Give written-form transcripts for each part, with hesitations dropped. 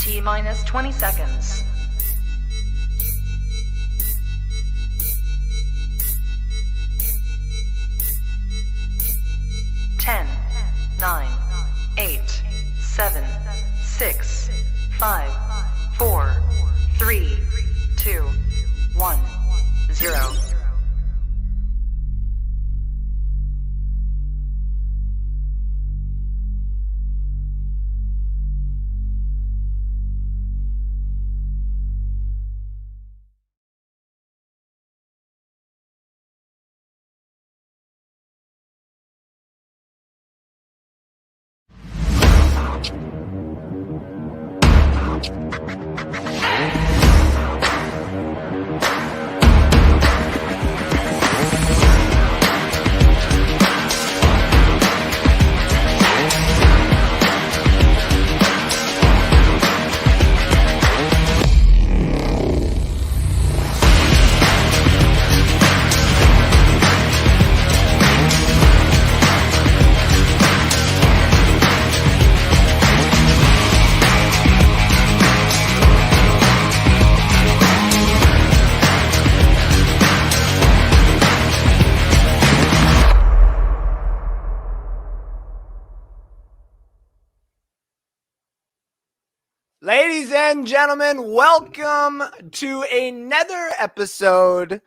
T-minus 20 seconds. 10, 9, 8, 7, 6, 5, 4, 3, 2, 1, 0. Ladies and gentlemen, welcome to another episode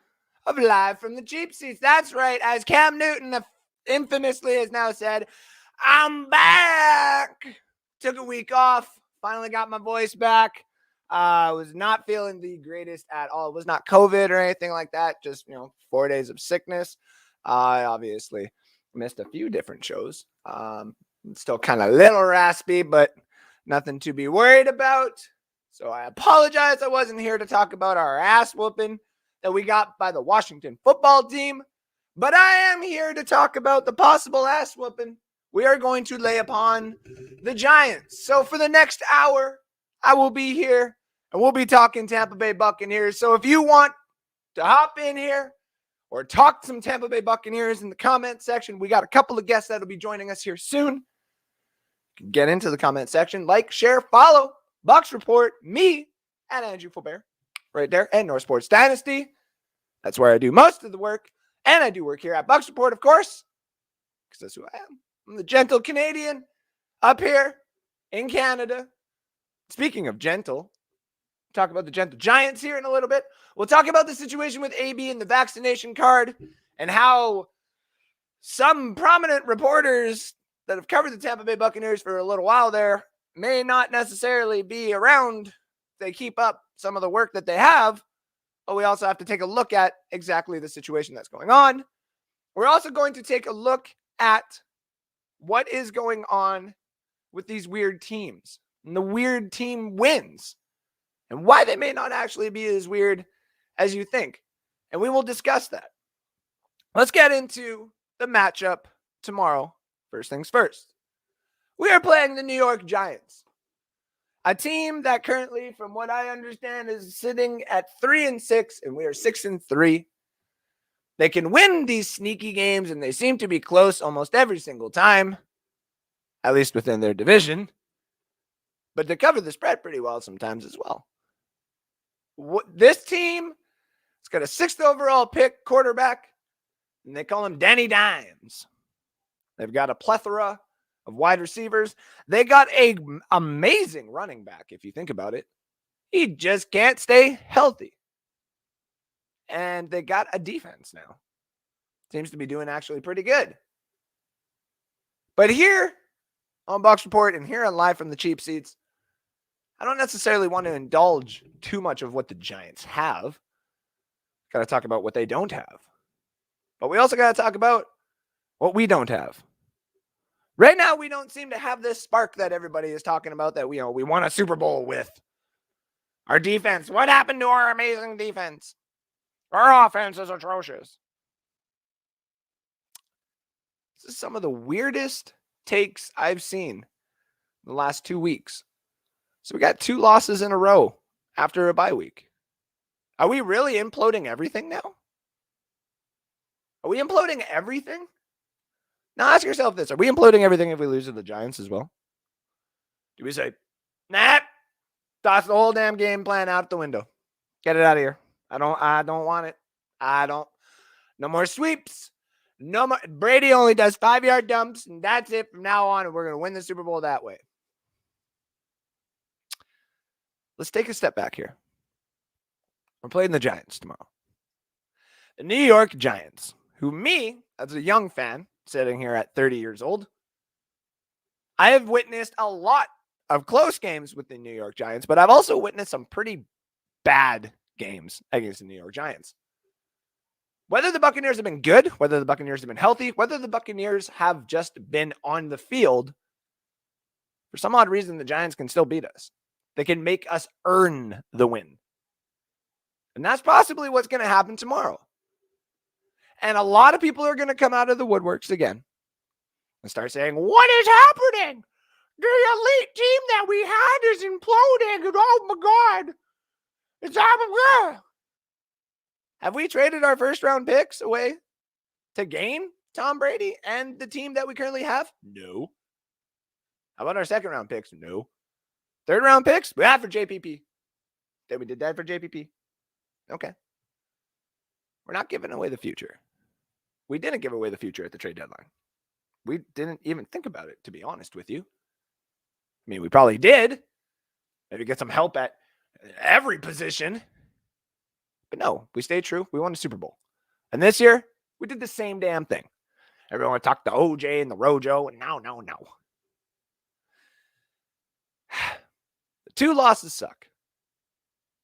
of Live from the Cheap Seats. That's right, as Cam Newton infamously has now said, I'm back. Took a week off, finally got my voice back. Was not feeling the greatest at all. It was not COVID or anything like that, just 4 days of sickness. I obviously missed a few different shows. Still kind of a little raspy, but nothing to be worried about. So I apologize I wasn't here to talk about our ass whooping that we got by the Washington football team. But I am here to talk about the possible ass whooping we are going to lay upon the Giants. So for the next hour, I will be here and we'll be talking Tampa Bay Buccaneers. So if you want to hop in here or talk some Tampa Bay Buccaneers in the comment section, we got a couple of guests that'll be joining us here soon. Get into the comment section, like, share, follow Bucs Report, me, and Andrew Faubert, right there, and North Sports Dynasty. That's where I do most of the work, and I do work here at Bucs Report, of course, because that's who I am. I'm the gentle Canadian up here in Canada. Speaking of gentle, talk about the gentle Giants here in a little bit. We'll talk about the situation with AB and the vaccination card and how some prominent reporters that have covered the Tampa Bay Buccaneers for a little while there may not necessarily be around. They keep up some of the work that they have, but we also have to take a look at exactly the situation that's going on. We're also going to take a look at what is going on with these weird teams and the weird team wins and why they may not actually be as weird as you think. And we will discuss that. Let's get into the matchup tomorrow. First things first, we are playing the New York Giants, a team that currently, from what I understand, is sitting at 3-6, and we are 6-3. They can win these sneaky games, and they seem to be close almost every single time, at least within their division. But they cover the spread pretty well sometimes as well. This team has got a 6th overall pick quarterback, and they call him Danny Dimes. They've got a plethora of wide receivers. They got an amazing running back, if you think about it. He just can't stay healthy. And they got a defense now. Seems to be doing actually pretty good. But here on Bucs Report and here on Live from the Cheap Seats, I don't necessarily want to indulge too much of what the Giants have. Got to talk about what they don't have. But we also got to talk about what we don't have. Right now, we don't seem to have this spark that everybody is talking about that we won a Super Bowl with. Our defense. What happened to our amazing defense? Our offense is atrocious. This is some of the weirdest takes I've seen in the last 2 weeks. So we got 2 losses in a row after a bye week. Are we really imploding everything now? Are we imploding everything? Now ask yourself this. Are we imploding everything if we lose to the Giants as well? Do we say, nah, Toss the whole damn game plan out the window. Get it out of here. I don't want it. No more sweeps. No more. Brady only does 5-yard dumps, and that's it from now on, and we're going to win the Super Bowl that way. Let's take a step back here. We're playing the Giants tomorrow. The New York Giants, who me, as a young fan, sitting here at 30 years old, I have witnessed a lot of close games with the New York Giants, but I've also witnessed some pretty bad games against the New York Giants. Whether the Buccaneers have been good, whether the Buccaneers have been healthy, whether the Buccaneers have just been on the field, for some odd reason, the Giants can still beat us. They can make us earn the win. And that's possibly what's going to happen tomorrow. And a lot of people are going to come out of the woodworks again and start saying, what is happening? The elite team that we had is imploding. And oh my God, it's happening. Have we traded our first round picks away to gain Tom Brady and the team that we currently have? No. How about our second round picks? No. Third round picks? We have for JPP. Then we did that for JPP. Okay. We're not giving away the future. We didn't give away the future at the trade deadline. We didn't even think about it, to be honest with you. I mean, we probably did. Maybe get some help at every position. But no, we stayed true. We won the Super Bowl. And this year, we did the same damn thing. Everyone talked to OJ and the Rojo, and no. The 2 losses suck.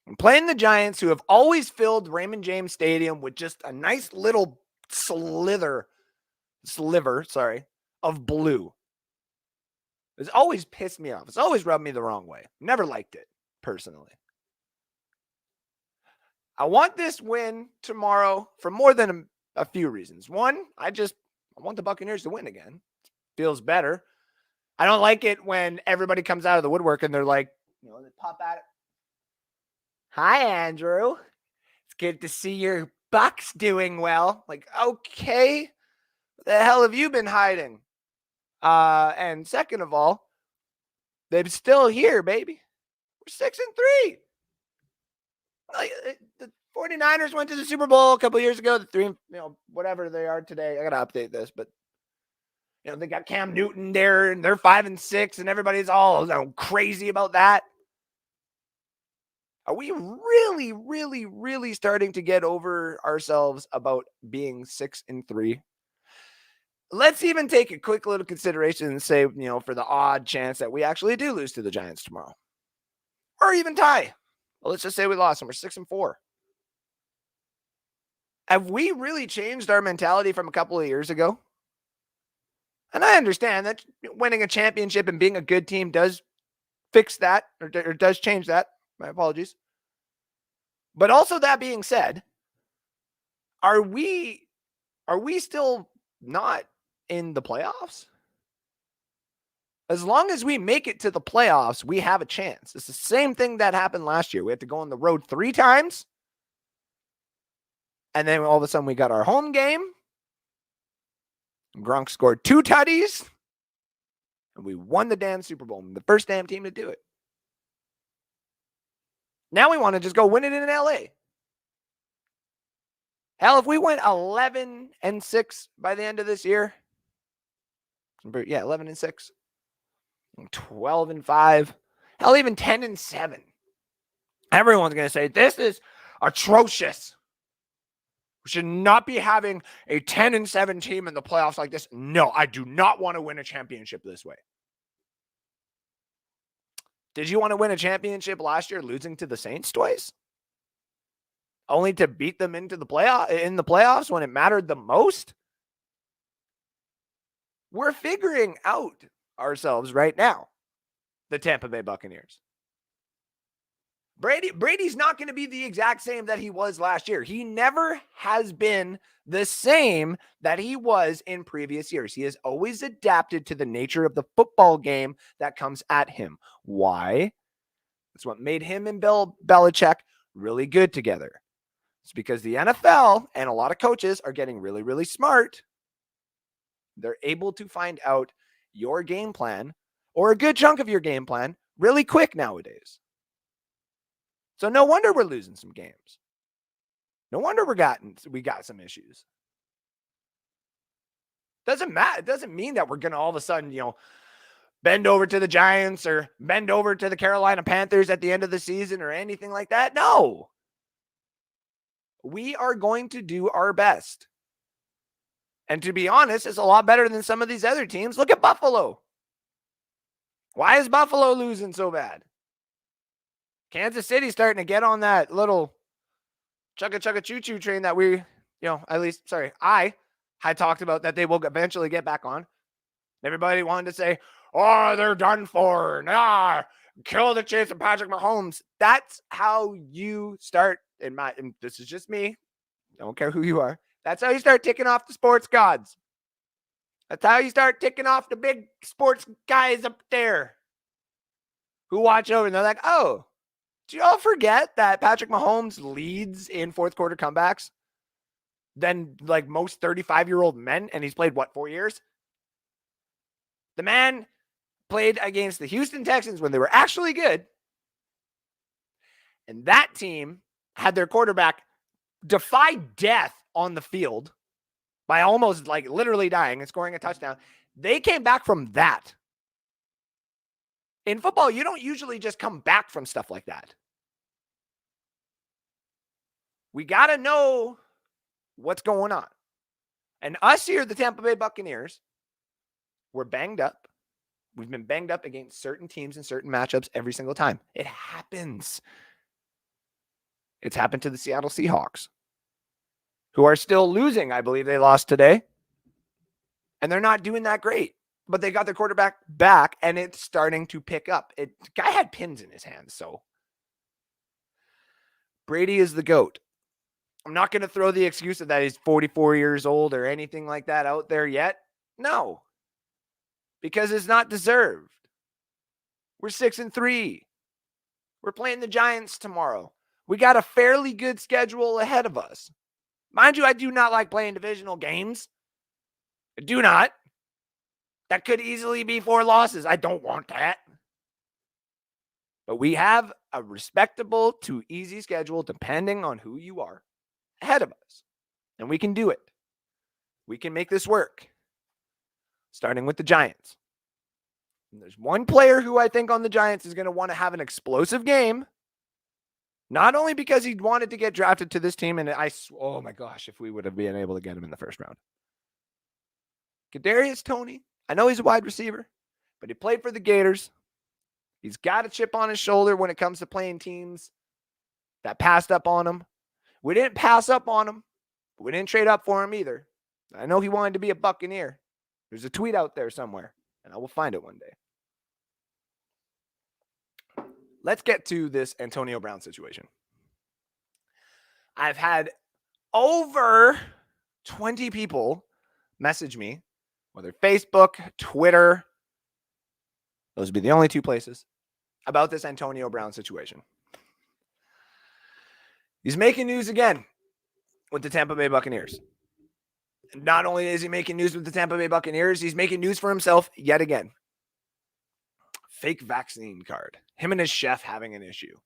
I'm playing the Giants, who have always filled Raymond James Stadium with just a nice little sliver, of blue. It's always pissed me off. It's always rubbed me the wrong way. Never liked it, personally. I want this win tomorrow for more than a few reasons. One, I want the Buccaneers to win again. Feels better. I don't like it when everybody comes out of the woodwork and they're like, they pop at it. Hi, Andrew. It's good to see your Bucs doing well. Like, okay, what the hell have you been hiding? And second of all, they're still here, baby. We're 6-3. Like, the 49ers went to the Super Bowl a couple years ago. The 3, whatever they are today. I got to update this, but they got Cam Newton there, and they're 5-6, and everybody's all crazy about that. Are we really, really, really starting to get over ourselves about being 6-3? Let's even take a quick little consideration and say, for the odd chance that we actually do lose to the Giants tomorrow, or even tie. Well, let's just say we lost and we're 6-4. Have we really changed our mentality from a couple of years ago? And I understand that winning a championship and being a good team does fix that or does change that. My apologies. But also, that being said, are we still not in the playoffs? As long as we make it to the playoffs, we have a chance. It's the same thing that happened last year. We had to go on the road 3 times. And then all of a sudden we got our home game. Gronk scored 2 tutties. And we won the damn Super Bowl. The first damn team to do it. Now we want to just go win it in LA. Hell, if we went 11-6 by the end of this year. Yeah, 11-6. 12-5. Hell, even 10-7. Everyone's going to say, this is atrocious. We should not be having a 10-7 team in the playoffs like this. No, I do not want to win a championship this way. Did you want to win a championship last year losing to the Saints twice? Only to beat them in the playoffs when it mattered the most? We're figuring out ourselves right now, the Tampa Bay Buccaneers. Brady's not going to be the exact same that he was last year. He never has been the same that he was in previous years. He has always adapted to the nature of the football game that comes at him. Why? That's what made him and Bill Belichick really good together. It's because the NFL and a lot of coaches are getting really, really smart. They're able to find out your game plan or a good chunk of your game plan really quick nowadays. So no wonder we're losing some games. No wonder we got some issues. Doesn't matter. It doesn't mean that we're going to all of a sudden, bend over to the Giants or bend over to the Carolina Panthers at the end of the season or anything like that. No. We are going to do our best. And to be honest, it's a lot better than some of these other teams. Look at Buffalo. Why is Buffalo losing so bad? Kansas City starting to get on that little chugga choo-choo train that I had talked about that they will eventually get back on. Everybody wanted to say, oh, they're done for. Nah, kill the Chiefs and Patrick Mahomes. That's how you start, and this is just me. I don't care who you are. That's how you start ticking off the sports gods. That's how you start ticking off the big sports guys up there who watch over and they're like, oh, do you all forget that Patrick Mahomes leads in fourth quarter comebacks than like most 35-year-old men? And he's played, 4 years? The man played against the Houston Texans when they were actually good. And that team had their quarterback defy death on the field by almost literally dying and scoring a touchdown. They came back from that. In football, you don't usually just come back from stuff like that. We got to know what's going on. And us here, the Tampa Bay Buccaneers, we're banged up. We've been banged up against certain teams and certain matchups every single time. It happens. It's happened to the Seattle Seahawks, who are still losing. I believe they lost today. And they're not doing that great. But they got their quarterback back, and it's starting to pick up. The guy had pins in his hands, so. Brady is the GOAT. I'm not going to throw the excuse of that he's 44 years old or anything like that out there yet. No. Because it's not deserved. We're 6-3. We're playing the Giants tomorrow. We got a fairly good schedule ahead of us. Mind you, I do not like playing divisional games. I do not. That could easily be 4 losses. I don't want that. But we have a respectable to easy schedule depending on who you are ahead of us. And we can do it. We can make this work. Starting with the Giants. And there's one player who I think on the Giants is going to want to have an explosive game. Not only because he wanted to get drafted to this team, and oh my gosh, if we would have been able to get him in the first round. Kadarius Toney. I know he's a wide receiver, but he played for the Gators. He's got a chip on his shoulder when it comes to playing teams that passed up on him. We didn't pass up on him, but we didn't trade up for him either. I know he wanted to be a Buccaneer. There's a tweet out there somewhere, and I will find it one day. Let's get to this Antonio Brown situation. I've had over 20 people message me, whether Facebook, Twitter, those would be the only 2 places, about this Antonio Brown situation. He's making news again with the Tampa Bay Buccaneers. Not only is he making news with the Tampa Bay Buccaneers, he's making news for himself yet again. Fake vaccine card. Him and his chef having an issue.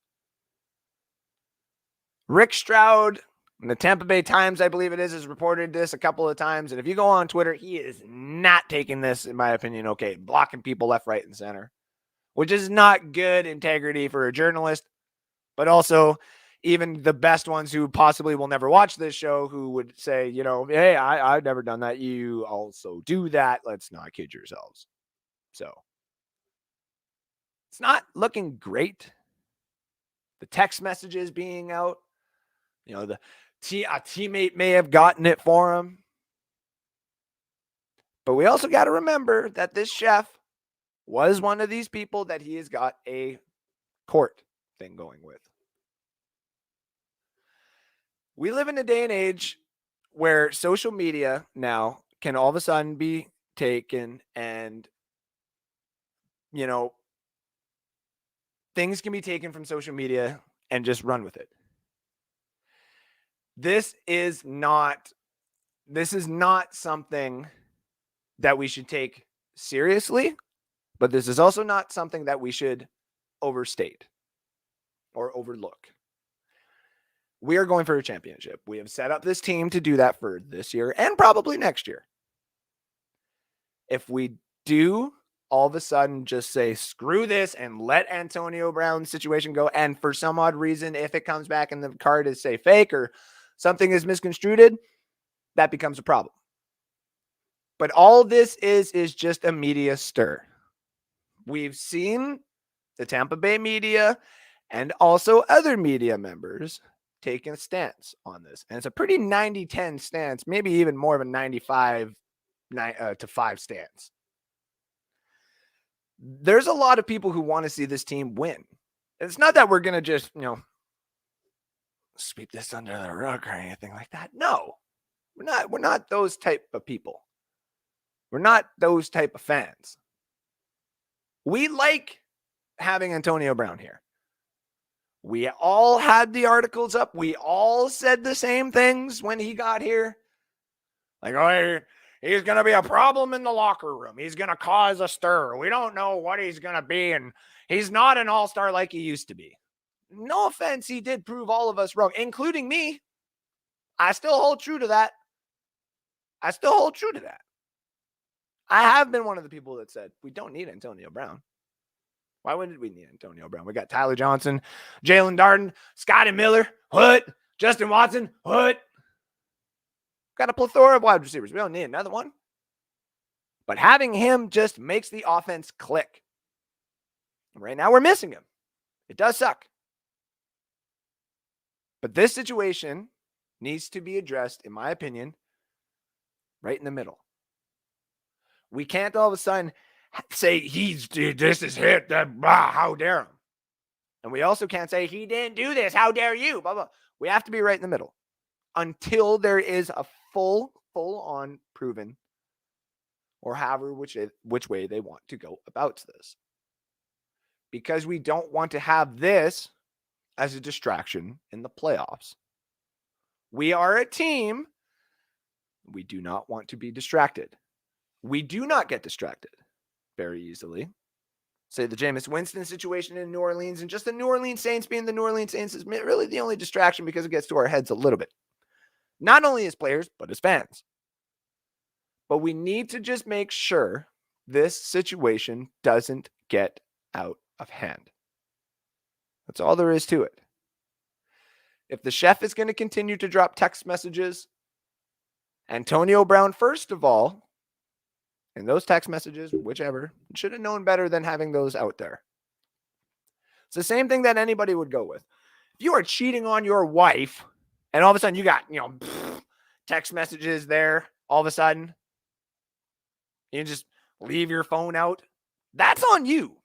Rick Stroud and the Tampa Bay Times, I believe it is, has reported this a couple of times. And if you go on Twitter, he is not taking this, in my opinion, okay. Blocking people left, right, and center. Which is not good integrity for a journalist. But also, even the best ones who possibly will never watch this show who would say, hey, I've never done that. You also do that. Let's not kid yourselves. So, it's not looking great. The text messages being out. A teammate may have gotten it for him. But we also got to remember that this chef was one of these people that he has got a court thing going with. We live in a day and age where social media now can all of a sudden be taken and, things can be taken from social media and just run with it. This is not something that we should take seriously, but this is also not something that we should overstate or overlook. We are going for a championship. We have set up this team to do that for this year and probably next year. If we do all of a sudden just say, screw this and let Antonio Brown's situation go, and for some odd reason, if it comes back and the card is, say, fake or something is misconstrued, that becomes a problem. But all this is just a media stir. We've seen the Tampa Bay media and also other media members taking a stance on this. And it's a pretty 90-10 stance, maybe even more of a 95 to 5 stance. There's a lot of people who want to see this team win. It's not that we're going to just, sweep this under the rug or anything like that. No, we're not those type of people. We're not those type of fans. We like having Antonio Brown here. We all had the articles up. We all said the same things when he got here. Like, oh, he's going to be a problem in the locker room. He's going to cause a stir. We don't know what he's going to be, and he's not an all-star like he used to be. No offense, he did prove all of us wrong, including me. I still hold true to that. I have been one of the people that said, we don't need Antonio Brown. Why wouldn't we need Antonio Brown? We got Tyler Johnson, Jalen Darden, Scotty Miller, Hood, Justin Watson, Hood. Got a plethora of wide receivers. We don't need another one. But having him just makes the offense click. Right now we're missing him. It does suck. But this situation needs to be addressed, in my opinion, right in the middle. We can't all of a sudden say, this is hit, how dare him. And we also can't say, he didn't do this, how dare you, blah, blah. We have to be right in the middle until there is a full-on proven, or however which way they want to go about this. Because we don't want to have this as a distraction in the playoffs. We are a team. We do not want to be distracted. We do not get distracted very easily. Say the Jameis Winston situation in New Orleans, and just the New Orleans Saints being the New Orleans Saints is really the only distraction because it gets to our heads a little bit. Not only as players, but as fans. But we need to just make sure this situation doesn't get out of hand. That's all there is to it. If the chef is going to continue to drop text messages, Antonio Brown, first of all, and those text messages, whichever, should have known better than having those out there. It's the same thing that anybody would go with. If you are cheating on your wife, and all of a sudden you got, text messages there, all of a sudden, you just leave your phone out, that's on you.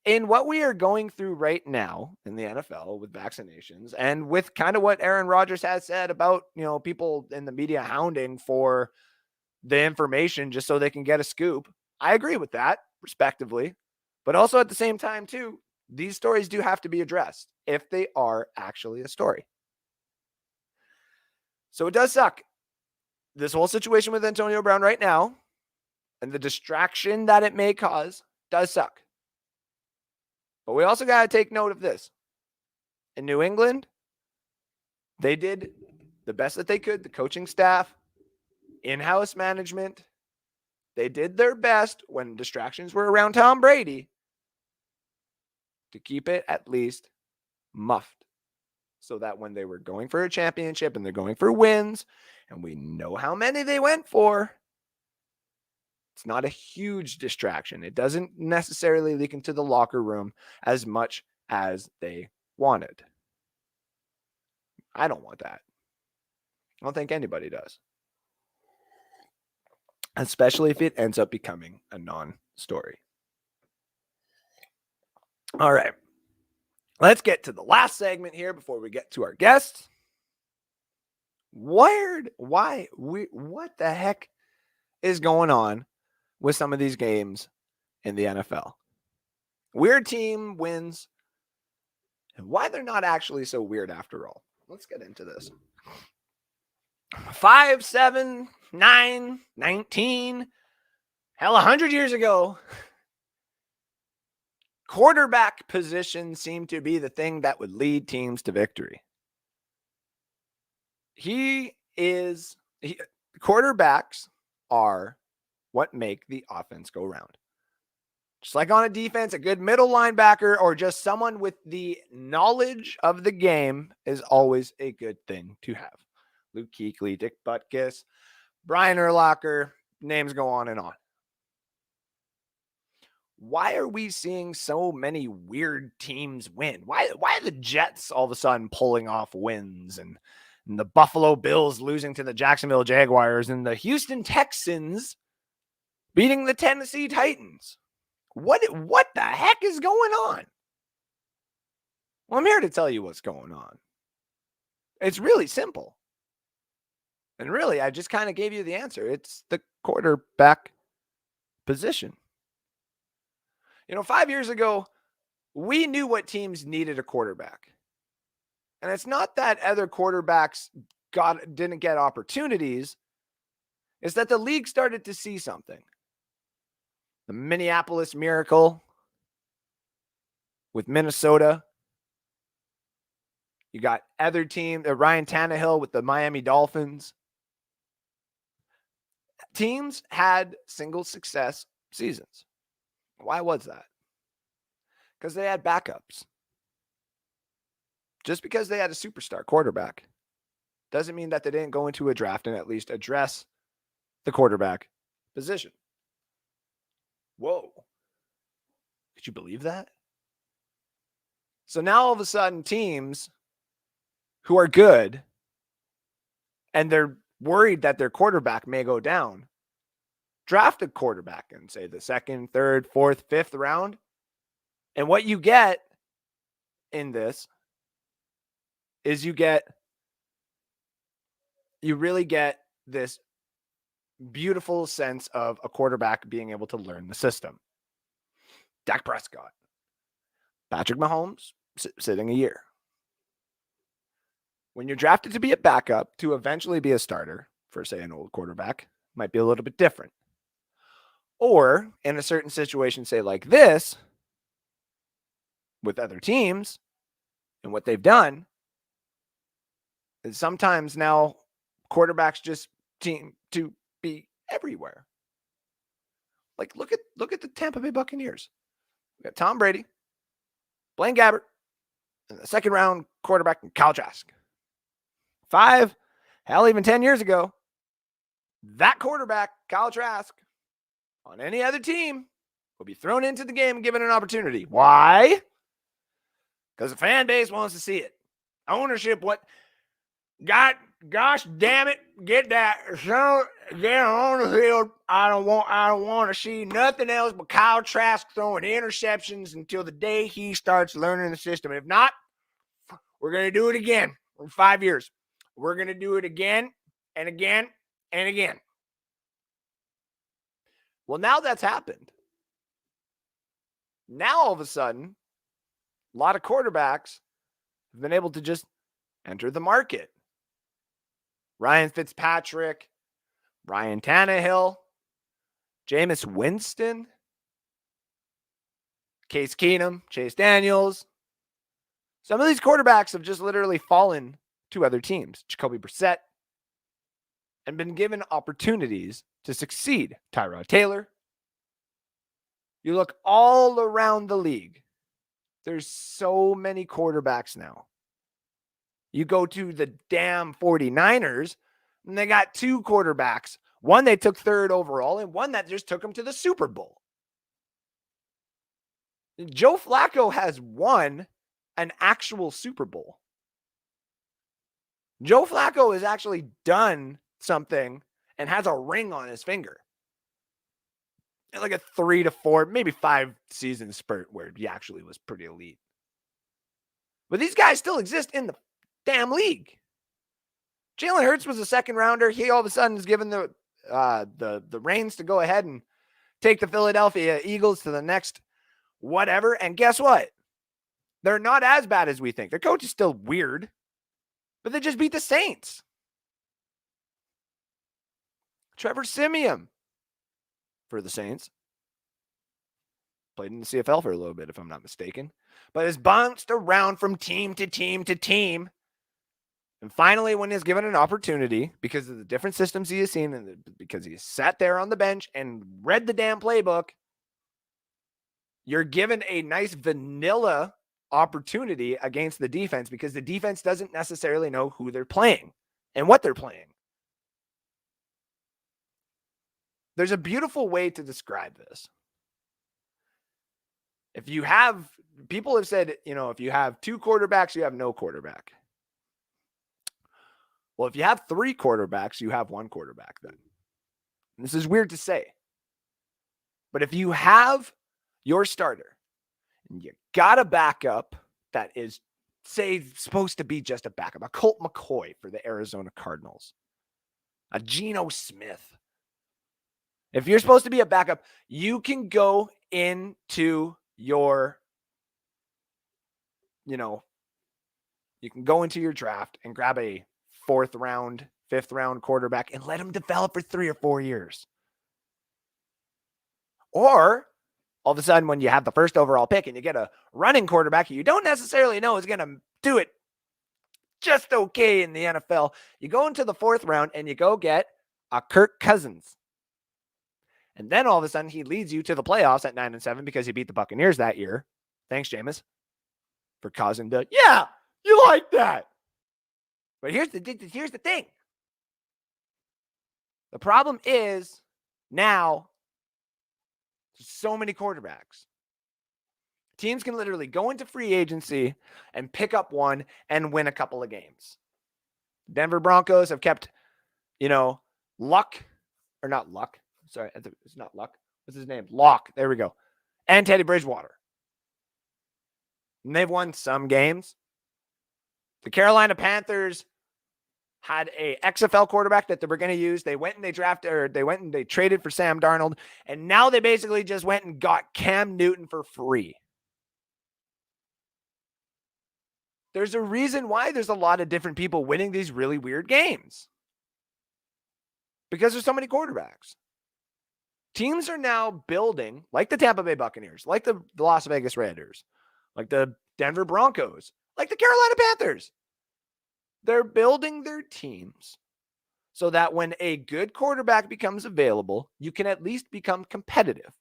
In what we are going through right now in the NFL with vaccinations, and with kind of what Aaron Rodgers has said about, people in the media hounding for the information just so they can get a scoop. I agree with that, respectively. But also at the same time, too, these stories do have to be addressed if they are actually a story. So it does suck. This whole situation with Antonio Brown right now and the distraction that it may cause does suck. But we also got to take note of this. In New England, they did the best that they could. The coaching staff, in-house management, they did their best when distractions were around Tom Brady to keep it at least muffed so that when they were going for a championship and they're going for wins, and we know how many they went for, it's not a huge distraction. It doesn't necessarily leak into the locker room as much as they wanted. I don't want that. I don't think anybody does. Especially if it ends up becoming a non-story. All right. Let's get to the last segment here before we get to our guests. What the heck is going on with some of these games in the NFL? Weird team wins, and why they're not actually so weird after all. Let's get into this. 5, 7, 9, 19, hell, 100 years ago, quarterback position seemed to be the thing that would lead teams to victory. Quarterbacks are what make the offense go round. Just like on a defense, a good middle linebacker or just someone with the knowledge of the game is always a good thing to have. Luke Kuechly, Dick Butkus, Brian Urlacher, names go on and on. Why are we seeing so many weird teams win? Why are the Jets all of a sudden pulling off wins and the Buffalo Bills losing to the Jacksonville Jaguars and the Houston Texans beating the Tennessee Titans? What the heck is going on? Well, I'm here to tell you what's going on. It's really simple. And really, I just kind of gave you the answer. It's the quarterback position. 5 years ago, we knew what teams needed a quarterback. And it's not that other quarterbacks didn't get opportunities. It's that the league started to see something. The Minneapolis Miracle with Minnesota. You got other team, Ryan Tannehill with the Miami Dolphins. Teams had single success seasons. Why was that? Because they had backups. Just because they had a superstar quarterback doesn't mean that they didn't go into a draft and at least address the quarterback position. Whoa. Could you believe that? So now all of a sudden teams who are good and they're worried that their quarterback may go down, draft a quarterback in, say, the second, third, fourth, fifth round. And what you get in this is you really get this beautiful sense of a quarterback being able to learn the system. Dak Prescott, Patrick Mahomes, sitting a year. When you're drafted to be a backup to eventually be a starter for, say, an old quarterback, might be a little bit different. Or in a certain situation, say like this, with other teams and what they've done, is sometimes now quarterbacks just seem to be everywhere. Like look at the Tampa Bay Buccaneers. We got Tom Brady, Blaine Gabbert, and the second round quarterback Kyle Trask. even 10 years ago, that quarterback, Kyle Trask, on any other team will be thrown into the game and given an opportunity. Why? Because the fan base wants to see it. Ownership, gosh damn it, get that. So get on the field. I don't want to see nothing else but Kyle Trask throwing interceptions until the day he starts learning the system. If not, we're going to do it again in 5 years. We're going to do it again and again and again. Well, now that's happened. Now, all of a sudden, a lot of quarterbacks have been able to just enter the market. Ryan Fitzpatrick, Ryan Tannehill, Jameis Winston, Case Keenum, Chase Daniels. Some of these quarterbacks have just literally fallen to other teams. Jacoby Brissett, and been given opportunities to succeed. Tyrod Taylor. You look all around the league. There's so many quarterbacks now. You go to the damn 49ers, and they got two quarterbacks. One they took third overall, and one that just took them to the Super Bowl. Joe Flacco has won an actual Super Bowl. Joe Flacco has actually done something and has a ring on his finger. Like a 3 to 4, maybe 5 season spurt where he actually was pretty elite. But these guys still exist in the damn league. Jalen Hurts was a second rounder. He all of a sudden is given the reins to go ahead and take the Philadelphia Eagles to the next whatever. And guess what? They're not as bad as we think. Their coach is still weird, but they just beat the Saints. Trevor Siemian for the Saints played in the CFL for a little bit, if I'm not mistaken, but has bounced around from team to team to team. And finally, when he's given an opportunity, because of the different systems he has seen and because he sat there on the bench and read the damn playbook, you're given a nice vanilla opportunity against the defense because the defense doesn't necessarily know who they're playing and what they're playing. There's a beautiful way to describe this. If you have, people have said, if you have 2 quarterbacks, you have no quarterback. Well, if you have 3 quarterbacks, you have 1 quarterback then. And this is weird to say. But if you have your starter and you got a backup that is, say, supposed to be just a backup, a Colt McCoy for the Arizona Cardinals, a Geno Smith. If you're supposed to be a backup, you can go into your, you can go into your draft and grab a 4th round, 5th round quarterback and let him develop for 3 or 4 years. Or all of a sudden, when you have the 1st overall pick and you get a running quarterback you don't necessarily know is going to do it just okay in the NFL, you go into the 4th round and you go get a Kirk Cousins. And then all of a sudden, he leads you to the playoffs at 9-7 because he beat the Buccaneers that year. Thanks, Jameis, for causing the, yeah, you like that. But here's the thing. The problem is now there's so many quarterbacks. Teams can literally go into free agency and pick up one and win a couple of games. Denver Broncos have kept, Luck, or not Luck. Sorry, it's not Luck. What's his name? Locke. There we go. And Teddy Bridgewater. And they've won some games. The Carolina Panthers had a XFL quarterback that they were going to use. They went and they traded for Sam Darnold. And now they basically just went and got Cam Newton for free. There's a reason why there's a lot of different people winning these really weird games. Because there's so many quarterbacks. Teams are now building, like the Tampa Bay Buccaneers, like the Las Vegas Raiders, like the Denver Broncos, like the Carolina Panthers. They're building their teams so that when a good quarterback becomes available, you can at least become competitive.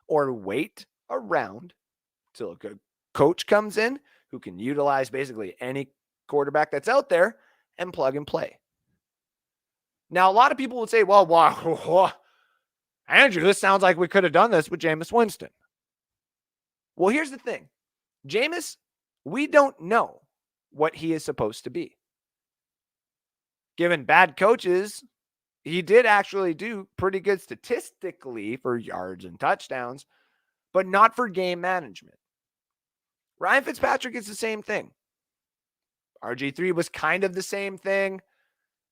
Or wait around till a good coach comes in who can utilize basically any quarterback that's out there and plug and play. Now, a lot of people would say, well, wow, Andrew, this sounds like we could have done this with Jameis Winston. Well, here's the thing. Jameis, we don't know what he is supposed to be. Given bad coaches, he did actually do pretty good statistically for yards and touchdowns, but not for game management. Ryan Fitzpatrick is the same thing. RG3 was kind of the same thing.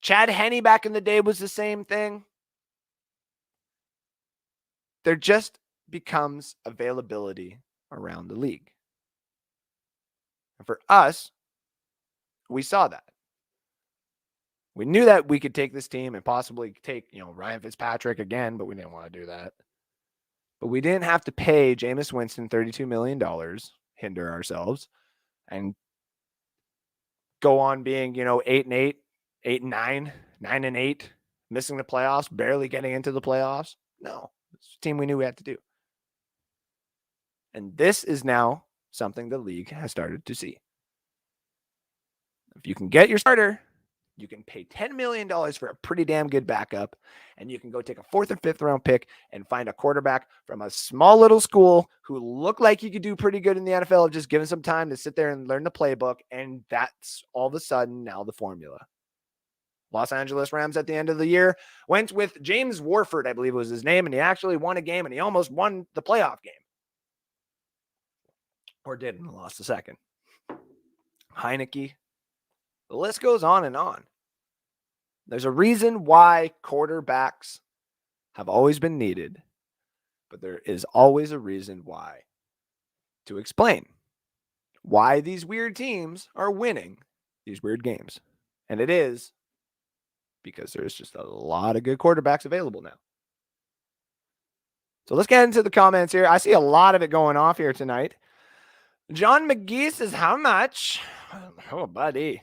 Chad Henne back in the day was the same thing. There just becomes availability around the league. And for us, we saw that. We knew that we could take this team and possibly take, Ryan Fitzpatrick again, but we didn't want to do that. But we didn't have to pay Jameis Winston $32 million, hinder ourselves, and go on being, 8-8, 8-9, 9-8, missing the playoffs, barely getting into the playoffs. No, it's a team we knew we had to do. And this is now something the league has started to see. If you can get your starter, you can pay $10 million for a pretty damn good backup, and you can go take a 4th or 5th round pick and find a quarterback from a small little school who looked like he could do pretty good in the NFL, just given some time to sit there and learn the playbook, and that's all of a sudden now the formula. Los Angeles Rams at the end of the year went with James Warford, I believe was his name, and he actually won a game, and he almost won the playoff game. Or didn't, lost the second. Heineke. The list goes on and on. There's a reason why quarterbacks have always been needed, but there is always a reason why. To explain why these weird teams are winning these weird games. And it is because there's just a lot of good quarterbacks available now. So let's get into the comments here. I see a lot of it going off here tonight. John McGee says, how much? Oh, buddy.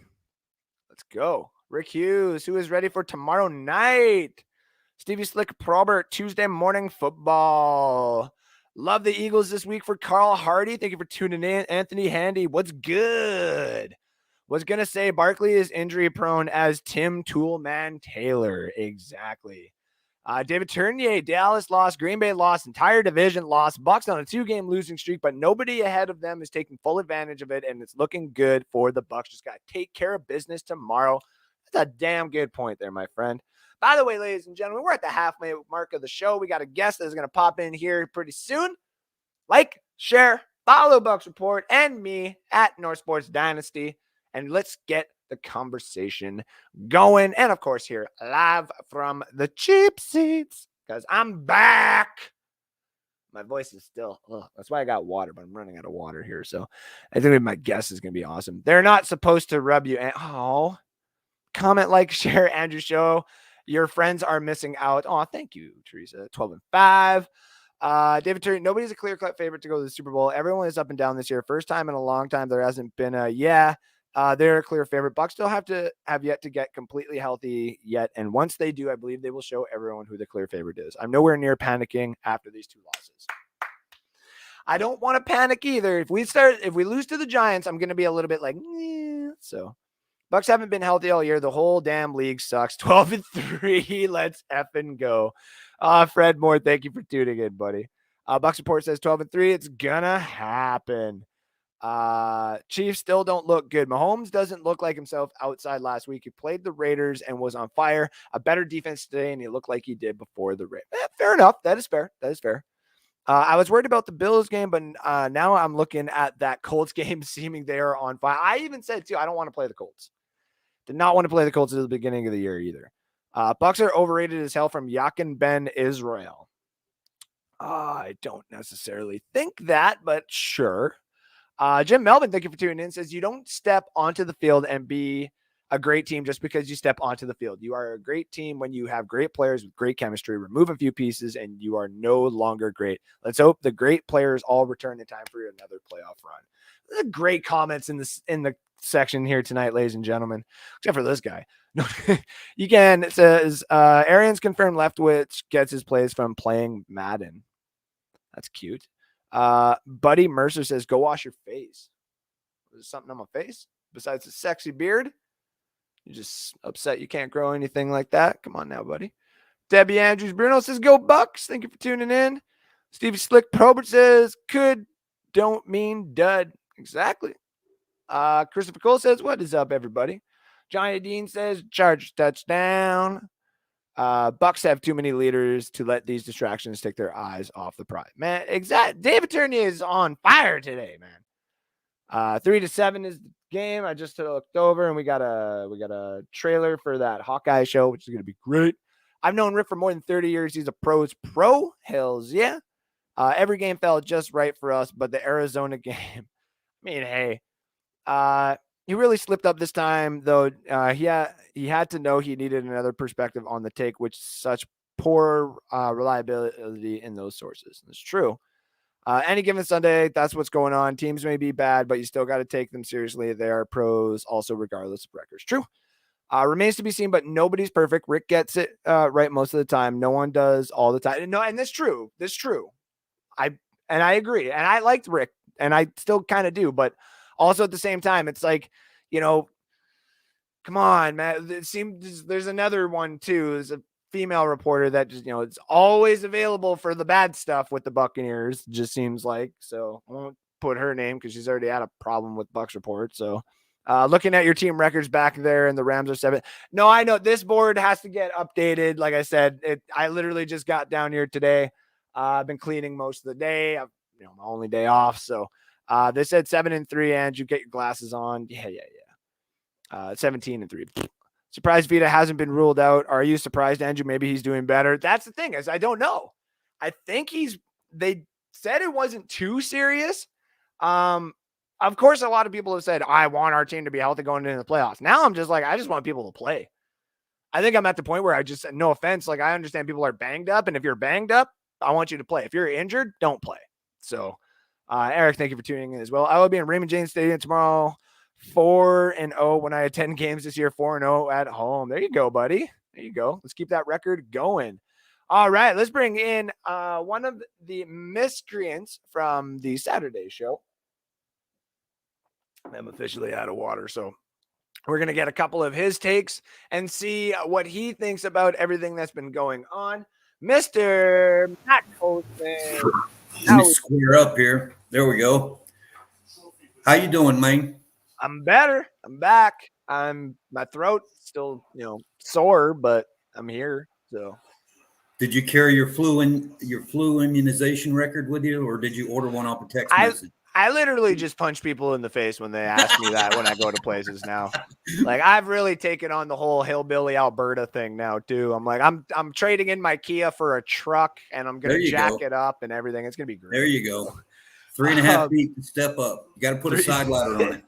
Let's go. Rick Hughes, who is ready for tomorrow night? Stevie Slick Probert, Tuesday morning football. Love the Eagles this week for Carl Hardy. Thank you for tuning in. Anthony Handy, what's good? Was going to say Barkley is injury prone as Tim Toolman Taylor. Exactly. David Tournier, Dallas lost, Green Bay lost, entire division lost, Bucs on a 2-game losing streak, but nobody ahead of them is taking full advantage of it, and it's looking good for the Bucs. Just got to take care of business tomorrow. That's a damn good point there, my friend. By the way, ladies and gentlemen, we're at the halfway mark of the show. We got a guest that is going to pop in here pretty soon. Like, share, follow Bucs Report and me at North Sports Dynasty, and let's get the conversation going. And of course, here live from the cheap seats, because I'm back. My voice is still, that's why I got water, but I'm running out of water here. So I think my guess is going to be awesome. They're not supposed to rub you. Comment, like, share Andrew Show. Your friends are missing out. Oh, thank you, Teresa. 12-5. David Turner, nobody's a clear-cut favorite to go to the Super Bowl. Everyone is up and down this year. First time in a long time there hasn't been they're a clear favorite. Bucs still have yet to get completely healthy yet. And once they do, I believe they will show everyone who the clear favorite is. I'm nowhere near panicking after these 2 losses. I don't want to panic either. If we lose to the Giants, I'm going to be a little bit like, so. Bucs haven't been healthy all year. The whole damn league sucks. 12-3. Let's effing go. Fred Moore, thank you for tuning in, buddy. Bucs Report says 12-3. It's gonna happen. Chiefs still don't look good. Mahomes doesn't look like himself outside last week. He played the Raiders and was on fire. A better defense today, and he looked like he did before the Raiders. Fair enough. That is fair. I was worried about the Bills game, but now I'm looking at that Colts game, seeming they are on fire. I even said, too, I don't want to play the Colts. Did not want to play the Colts at the beginning of the year either. Bucs are overrated as hell from Yakin Ben Israel. I don't necessarily think that, but sure. Jim Melvin, thank you for tuning in, says you don't step onto the field and be a great team just because you step onto the field. You are a great team when you have great players with great chemistry. Remove a few pieces and you are no longer great. Let's hope the great players all return in time for another playoff run. These are great comments in the section here tonight, ladies and gentlemen, except for this guy. No, you can. It says Arians confirmed Leftwich gets his plays from playing Madden. That's cute. Buddy Mercer says, go wash your face. Is something on my face besides a sexy beard? You're just upset you can't grow anything like that? Come on now, buddy. Debbie Andrews Bruno says, go Bucs. Thank you for tuning in. Stevie Slick Probert says, could don't mean dud. Exactly. Christopher Cole says, what is up, everybody? Johnny Dean says, Chargers touchdown. Bucs have too many leaders to let these distractions take their eyes off the prize. Man, exact. David Tournier is on fire today, man. 3-7 is the game. I just looked over and we got a trailer for that Hawkeye show, which is going to be great. I've known Rick for more than 30 years. He's a pro's pro. Hells yeah. Every game felt just right for us, but the Arizona game, I mean, hey, he really slipped up this time, though. He had to know he needed another perspective on the take, which such poor reliability in those sources. It's true. Any given Sunday, that's what's going on. Teams may be bad, but you still got to take them seriously. They are pros, also regardless of records. True. Remains to be seen, but nobody's perfect. Rick gets it right most of the time. No one does all the time. No, and that's true. That's true. I agree, and I liked Rick, and I still kind of do, but also at the same time, it's like, come on, man. It seems there's another one too. There's a female reporter that just, it's always available for the bad stuff with the Buccaneers. Just seems like, so I won't put her name because she's already had a problem with Bucs Report. So looking at your team records back there, and the Rams are 7. No, I know this board has to get updated. Like I said, I literally just got down here today. I've been cleaning most of the day. My only day off. So they said 7-3, and you get your glasses on. Yeah. 17-3. Surprised Vita hasn't been ruled out. Are you surprised, Andrew? Maybe he's doing better. That's the thing, is I don't know. I think they said it wasn't too serious. Of course, a lot of people have said, I want our team to be healthy going into the playoffs. Now I'm just like, I just want people to play. I think I'm at the point where I just, no offense, like I understand people are banged up. And if you're banged up, I want you to play. If you're injured, don't play. So, Eric, thank you for tuning in as well. I will be in Raymond James Stadium tomorrow, 4-0 when I attend games this year, 4-0 at home. There you go, buddy. There you go. Let's keep that record going. All right, let's bring in one of the miscreants from the Saturday show. I'm officially out of water, so we're going to get a couple of his takes and see what he thinks about everything that's been going on. Mr. Matt Colson. Let me square up here. There we go. How you doing, man? I'm better. I'm back. My throat's still, sore, but I'm here. So, did you carry your flu immunization record with you, or did you order one off a text message? I literally just punch people in the face when they ask me that when I go to places now. Like, I've really taken on the whole hillbilly Alberta thing now too. I'm like, I'm trading in my Kia for a truck, and I'm gonna jack it up and everything. It's gonna be great. There you go. 3.5 feet to step up. You got to put a side ladder on it.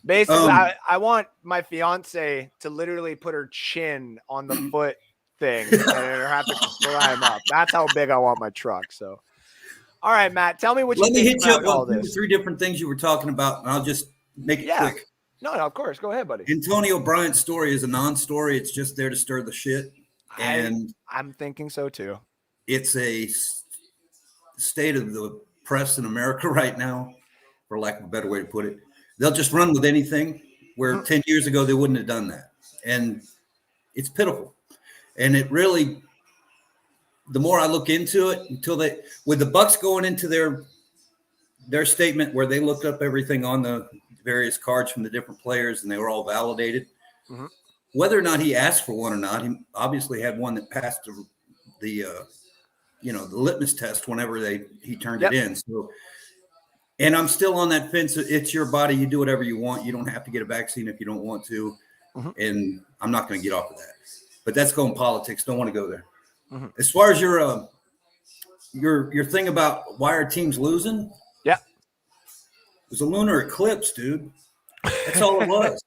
Basically, I want my fiance to literally put her chin on the foot thing and her have to climb up. That's how big I want my truck. So. All right, Matt, tell me what you think about all this. 3 different things you were talking about, and I'll just make it quick. No, of course. Go ahead, buddy. Antonio Bryant's story is a non-story. It's just there to stir the shit. And I'm thinking so, too. It's a state of the press in America right now, for lack of a better way to put it. They'll just run with anything, where 10 years ago they wouldn't have done that. And it's pitiful. And it really... The more I look into it, with the Bucs going into their statement where they looked up everything on the various cards from the different players and they were all validated, whether or not he asked for one or not, he obviously had one that passed the litmus test whenever he turned it in. So, and I'm still on that fence. It's your body. You do whatever you want. You don't have to get a vaccine if you don't want to. And I'm not going to get off of that, but that's going politics. Don't want to go there. As far as your thing about why our team's losing, it was a lunar eclipse, dude. That's all it was.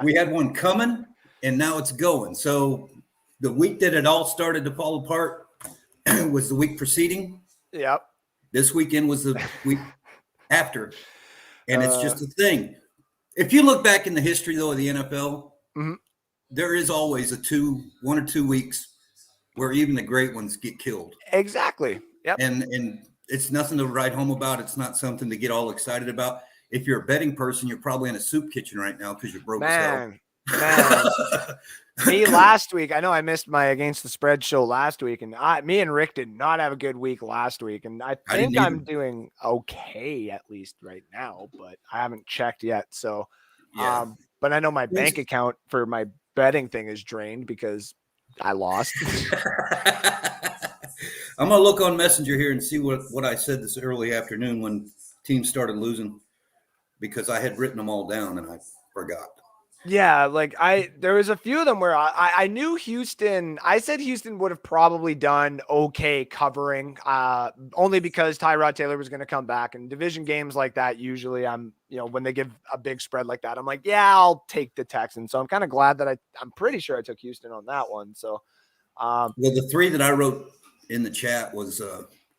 We had one coming, and now it's going. So the week that it all started to fall apart was the week preceding. Yep. This weekend was the week after, and it's just a thing. If you look back in the history, though, of the NFL, there is always 1 or 2 weeks where even the great ones get killed. Exactly. Yep. And it's nothing to write home about. It's not something to get all excited about. If you're a betting person, you're probably in a soup kitchen right now because you're broke as hell. Me last week, I know I missed my Against the Spread show last week, and me and Rick did not have a good week last week, and I think I'm doing okay at least right now, but I haven't checked yet. So, but I know my bank account for my betting thing is drained because I lost. I'm going to look on Messenger here and see what I said this early afternoon when teams started losing, because I had written them all down and I forgot. Yeah, there was a few of them where I knew Houston. I said Houston would have probably done okay covering, only because Tyrod Taylor was going to come back. And division games like that, usually when they give a big spread like that, I'm like, yeah, I'll take the Texans. So I'm kind of glad that I'm pretty sure I took Houston on that one. So, well, the 3 that I wrote in the chat was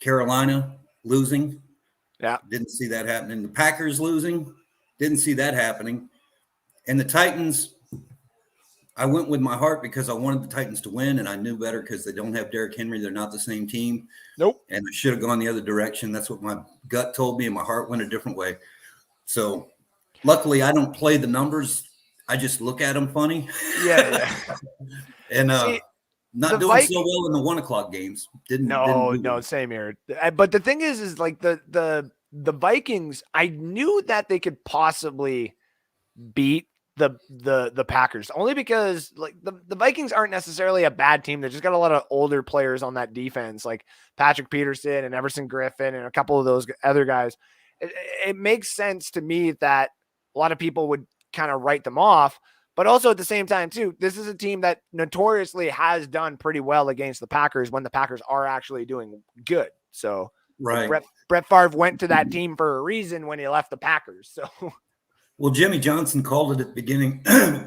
Carolina losing. Yeah, didn't see that happening. The Packers losing, didn't see that happening. And the Titans, I went with my heart because I wanted the Titans to win, and I knew better because they don't have Derrick Henry. They're not the same team. Nope. And I should have gone the other direction. That's what my gut told me, and my heart went a different way. So luckily, I don't play the numbers. I just look at them funny. Yeah. And not doing so well in the 1:00 games. No, same here. But the thing is like the Vikings, I knew that they could possibly beat the Packers, only because like the Vikings aren't necessarily a bad team. They just got a lot of older players on that defense, like Patrick Peterson and Everson Griffin and a couple of those other guys. It makes sense to me that a lot of people would kind of write them off, but also at the same time too, this is a team that notoriously has done pretty well against the Packers when the Packers are actually doing good. So right, Brett Favre went to that team for a reason when he left the Packers. So. Well, Jimmy Johnson called it at the beginning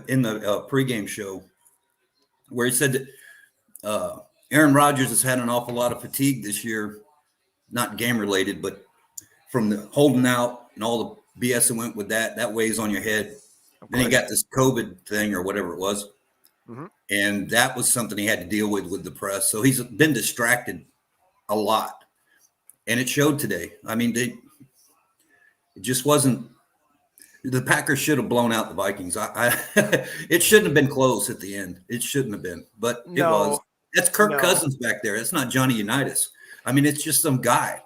in the pregame show where he said that Aaron Rodgers has had an awful lot of fatigue this year, not game related, but from the holding out and all the BS that went with that. That weighs on your head. Then he got this COVID thing or whatever it was. Mm-hmm. And that was something he had to deal with the press. So he's been distracted a lot. And it showed today. I mean, it just wasn't – the Packers should have blown out the Vikings. It shouldn't have been close at the end. It shouldn't have been. But it was. That's Kirk Cousins back there. It's not Johnny Unitas. I mean, it's just some guy.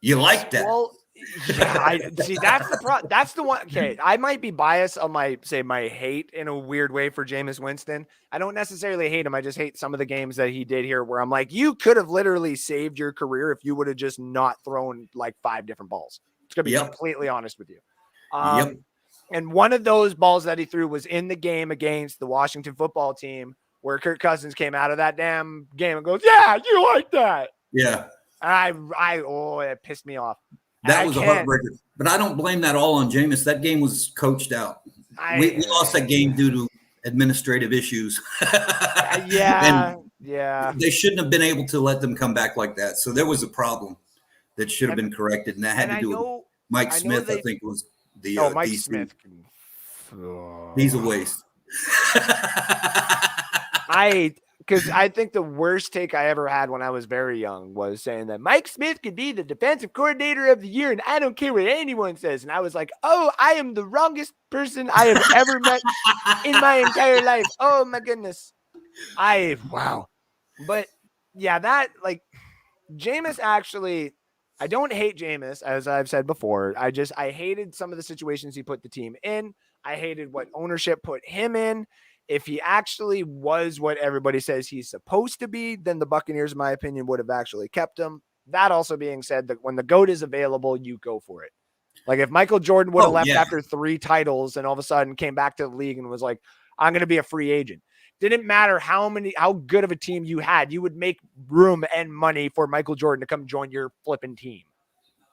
You like that. Well, yeah, I see. That's the problem. That's the one. Okay, I might be biased on my hate in a weird way for Jameis Winston. I don't necessarily hate him. I just hate some of the games that he did here where I'm like, you could have literally saved your career if you would have just not thrown like 5 different balls. It's going to be completely honest with you. And one of those balls that he threw was in the game against the Washington football team where Kirk Cousins came out of that damn game and goes, yeah, you like that. Yeah. It pissed me off. That was a heartbreaker. But I don't blame that all on Jameis. That game was coached out. We lost that game due to administrative issues. Yeah. They shouldn't have been able to let them come back like that. So there was a problem that should have been corrected. And that had to do with Mike Smith, I think was the Mike DC. Smith. He's a waste. Because I think the worst take I ever had when I was very young was saying that Mike Smith could be the defensive coordinator of the year, and I don't care what anyone says. And I was like, oh, I am the wrongest person I have ever met in my entire life. Oh, my goodness. Wow. But, yeah, that, like, Jameis actually, I don't hate Jameis, as I've said before. I hated some of the situations he put the team in. I hated what ownership put him in. If he actually was what everybody says he's supposed to be, then the Buccaneers, in my opinion, would have actually kept him. That also being said, that when the GOAT is available, you go for it. Like if Michael Jordan would have left after 3 titles and all of a sudden came back to the league and was like, I'm going to be a free agent. Didn't matter how good of a team you had, you would make room and money for Michael Jordan to come join your flipping team.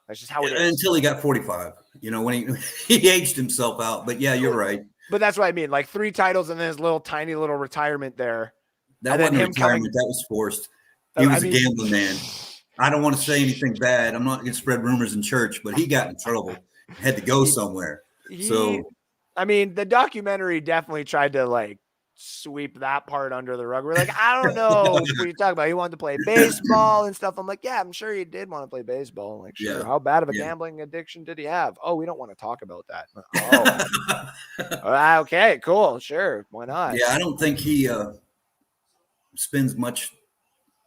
That's just how it is. Until he got 45, when he aged himself out. But yeah, you're right. But that's what I mean. Like 3 titles and then his little tiny little retirement there. That wasn't retirement. That was forced. He was a gambling man. I don't want to say anything bad. I'm not going to spread rumors in church, but he got in trouble. Had to go somewhere. The documentary definitely tried to like sweep that part under the rug. We're like, I don't know what you talking about. He wanted to play baseball and stuff. I'm like, yeah, I'm sure he did want to play baseball. I'm like, sure. Yeah. How bad of a gambling addiction did he have? Oh, we don't want to talk about that. Oh, okay, cool. Sure. Why not? Yeah. I don't think he spends much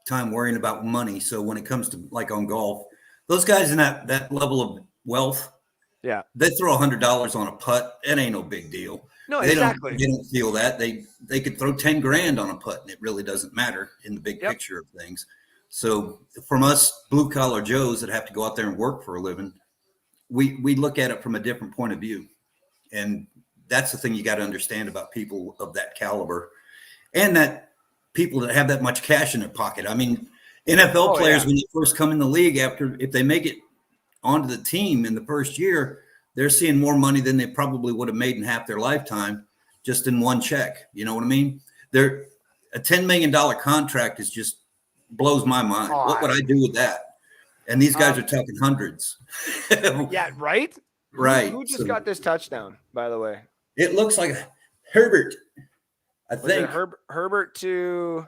time worrying about money. So when it comes to like on golf, those guys in that level of wealth, they throw $100 on a putt. It ain't no big deal. No, they exactly. Don't feel that. They could throw 10 grand on a putt and it really doesn't matter in the big picture of things. So from us blue collar Joes that have to go out there and work for a living, we look at it from a different point of view. And that's the thing you got to understand about people of that caliber and that people that have that much cash in their pocket. I mean, NFL players, when they first come in the league, if they make it onto the team in the first year, they're seeing more money than they probably would have made in half their lifetime just in one check. You know what I mean? A $10 million contract is just blows my mind. What would I do with that? And these guys are talking hundreds. Yeah, right? Right. Who just got this touchdown, by the way? It looks like Herbert. I think Herbert to.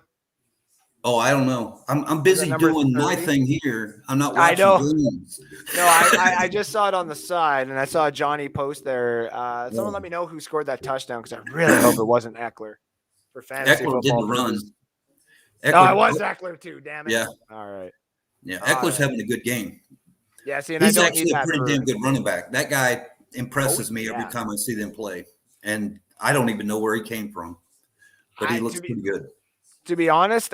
Oh, I don't know. I'm busy doing 30? My thing here. I'm not watching games. No, I just saw it on the side, and I saw Johnny post there. Someone let me know who scored that touchdown because I really hope it wasn't Eckler for fantasy football. Didn't run. Eckler, it was Eckler too. Damn it. Yeah. All right. Yeah, Eckler's having a good game. Yeah, see, and he's actually a pretty damn good running back. That guy impresses me every time I see them play, and I don't even know where he came from, but he looks pretty good. To be honest,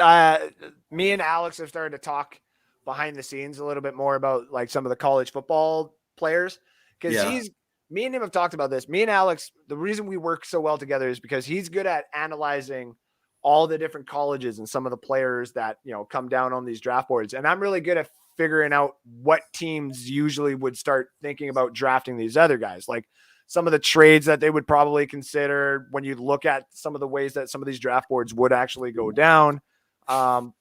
me and Alex have started to talk behind the scenes a little bit more about like some of the college football players because me and him have talked about this. Me and Alex, the reason we work so well together is because he's good at analyzing all the different colleges and some of the players that, come down on these draft boards. And I'm really good at figuring out what teams usually would start thinking about drafting these other guys. Like some of the trades that they would probably consider when you look at some of the ways that some of these draft boards would actually go down.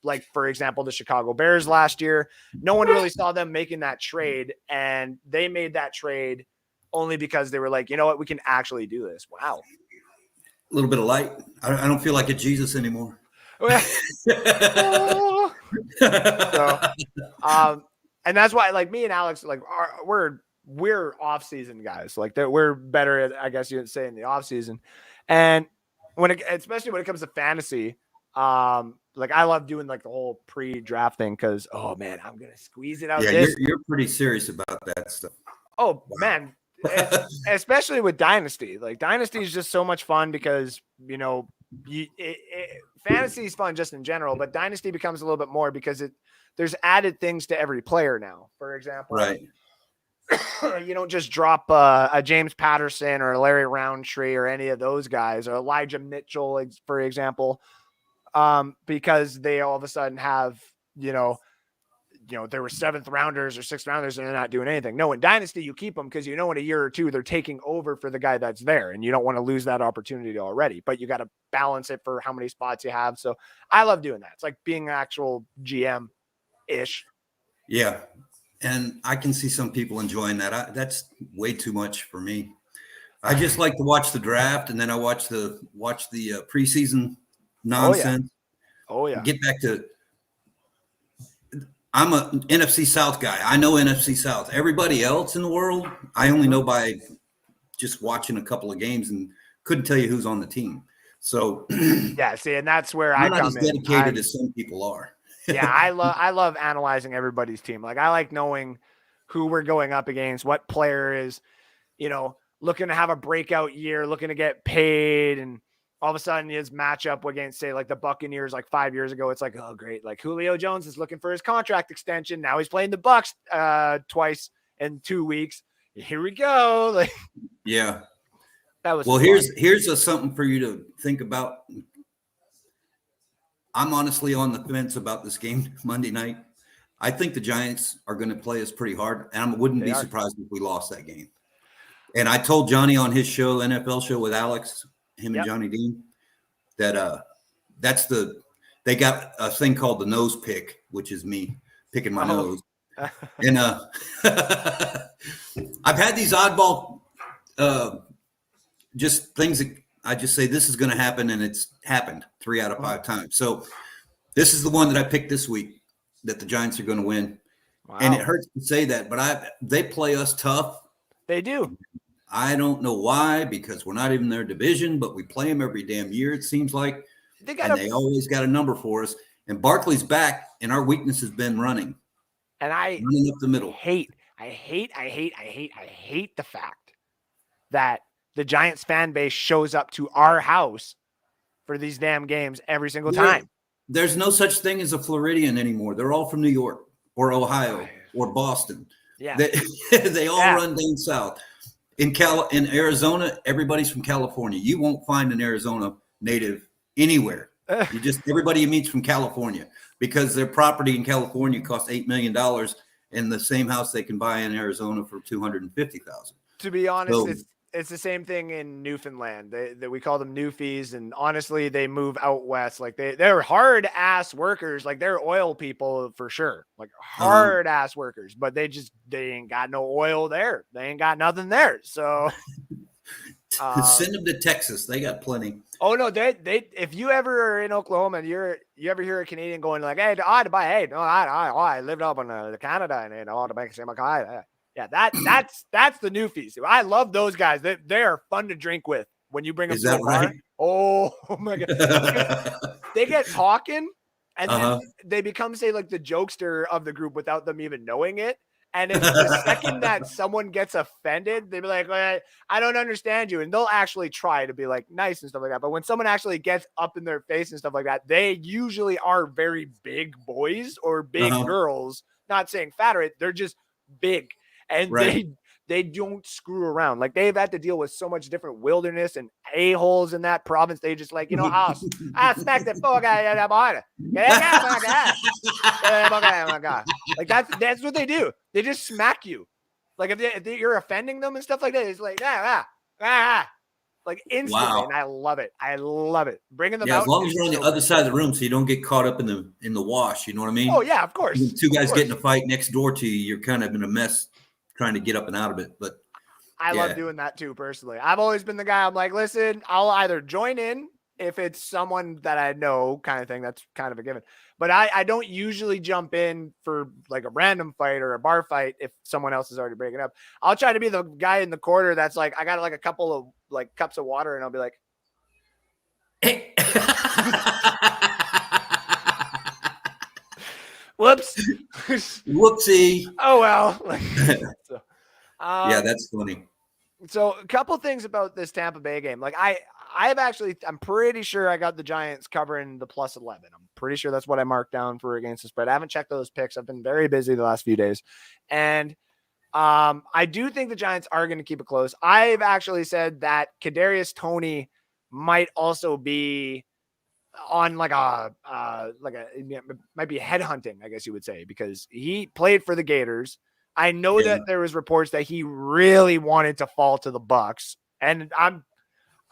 Like, for example, the Chicago Bears last year, no one really saw them making that trade, and they made that trade only because they were like, you know what, we can actually do this. Wow. A little bit of light. I don't feel like a Jesus anymore. So, and that's why, like, me and Alex, like, we're off-season guys. Like, we're better at, I guess you'd say, in the off-season. And especially when it comes to fantasy, like, I love doing like the whole pre-draft thing because, oh man, I'm gonna squeeze it out. Yeah, you're pretty serious about that stuff. Oh man, especially with Dynasty. Like, Dynasty is just so much fun because, you know, fantasy is fun just in general, but Dynasty becomes a little bit more because there's added things to every player now. For example, right? You don't just drop a James Patterson or a Larry Roundtree or any of those guys, or Elijah Mitchell, for example, because they all of a sudden have, you know, there were 7th rounders or 6th rounders and they're not doing anything. No, in Dynasty, you keep them because, you know, in a year or two, they're taking over for the guy that's there, and you don't want to lose that opportunity already, but you got to balance it for how many spots you have. So I love doing that. It's like being an actual GM ish. Yeah. And I can see some people enjoying that. That's way too much for me. I just like to watch the draft, and then I watch the preseason nonsense. Oh yeah. Get back to, I'm a NFC South guy. I know NFC South. Everybody else in the world, I only know by just watching a couple of games and couldn't tell you who's on the team. So yeah, see, and that's where I'm I not come as in. dedicated as some people are. Yeah, I love analyzing everybody's team. Like, I like knowing who we're going up against, what player is, you know, looking to have a breakout year, looking to get paid, and all of a sudden his matchup against, say, like the Buccaneers like 5 years ago, it's like, oh great, like Julio Jones is looking for his contract extension. Now he's playing the Bucs twice in 2 weeks. Here we go. Like, yeah. That was well. fun. Here's something for you to think about. I'm honestly on the fence about this game Monday night. I think the Giants are going to play us pretty hard, and I wouldn't be surprised if we lost that game. And I told Johnny on his show, NFL show with Alex, him and Johnny Dean, that they got a thing called the nose pick, which is me picking my nose. And I've had these oddball just things that I just say this is going to happen, and it's happened 3 out of 5 times. So this is the one that I picked this week that the Giants are going to win. Wow. And it hurts to say that, but they play us tough. They do. I don't know why, because we're not even in their division, but we play them every damn year, it seems like. They always got a number for us. And Barkley's back, and our weakness has been running. And running up the middle. I hate the fact that the Giants fan base shows up to our house for these damn games every single time. There's no such thing as a Floridian anymore. They're all from New York or Ohio or Boston. Yeah. They all run down south. In Arizona, everybody's from California. You won't find an Arizona native anywhere. Everybody you meet's from California, because their property in California costs $8 million, and the same house they can buy in Arizona for $250,000. To be honest, it's the same thing in Newfoundland. We call them Newfies, and honestly, they move out west. Like, they're hard ass workers. Like, they're oil people for sure. Like, hard ass workers, but they ain't got no oil there. They ain't got nothing there. So send them to Texas. They got plenty. Oh no, they if you ever are in Oklahoma and you ever hear a Canadian going like, hey, I lived up in Canada and I ought to make some guy. Yeah, that's the Newfies. I love those guys. They are fun to drink with when you bring them. Is that right? Oh my god, they get talking and then they become, say, like the jokester of the group without them even knowing it. And it's the second that someone gets offended, they be like, I don't understand you. And they'll actually try to be like nice and stuff like that. But when someone actually gets up in their face and stuff like that, they usually are very big boys or big girls. Not saying fatter, they're just big. And they don't screw around. Like, they've had to deal with so much different wilderness and a-holes in that province. They just like, I'll smack the fuck out of that. Like, that's what they do. They just smack you. Like, if you're offending them and stuff like that, it's like, like, like instantly, Wow. and I love it. I love it. Bringing them Yeah, out. as long as is you're on the so other great. side of the room, so you don't get caught up in the wash. You know what I mean? Oh yeah, of course. When two Of guys course. get in a fight next door to you, you're kind of in a mess trying to get up and out of it. But I love doing that too, personally. I've always been the guy. I'm like, listen, I'll either join in if it's someone that I know, kind of thing. That's kind of a given. But I don't usually jump in for like a random fight or a bar fight if someone else is already breaking up. I'll try to be the guy in the corner that's like, I got like a couple of like cups of water, and I'll be like, whoops. Whoopsie. Oh well. So, Yeah, that's funny. So a couple things about this Tampa Bay game. Like I'm pretty sure I got the Giants covering the +11. I'm pretty sure that's what I marked down for against the spread. I haven't checked those picks. I've been very busy the last few days. And I do think the Giants are going to keep it close. I've actually said that Kadarius Toney might also be on like it might be headhunting, I guess you would say, because he played for the Gators. I know that there was reports that he really wanted to fall to the Bucs, and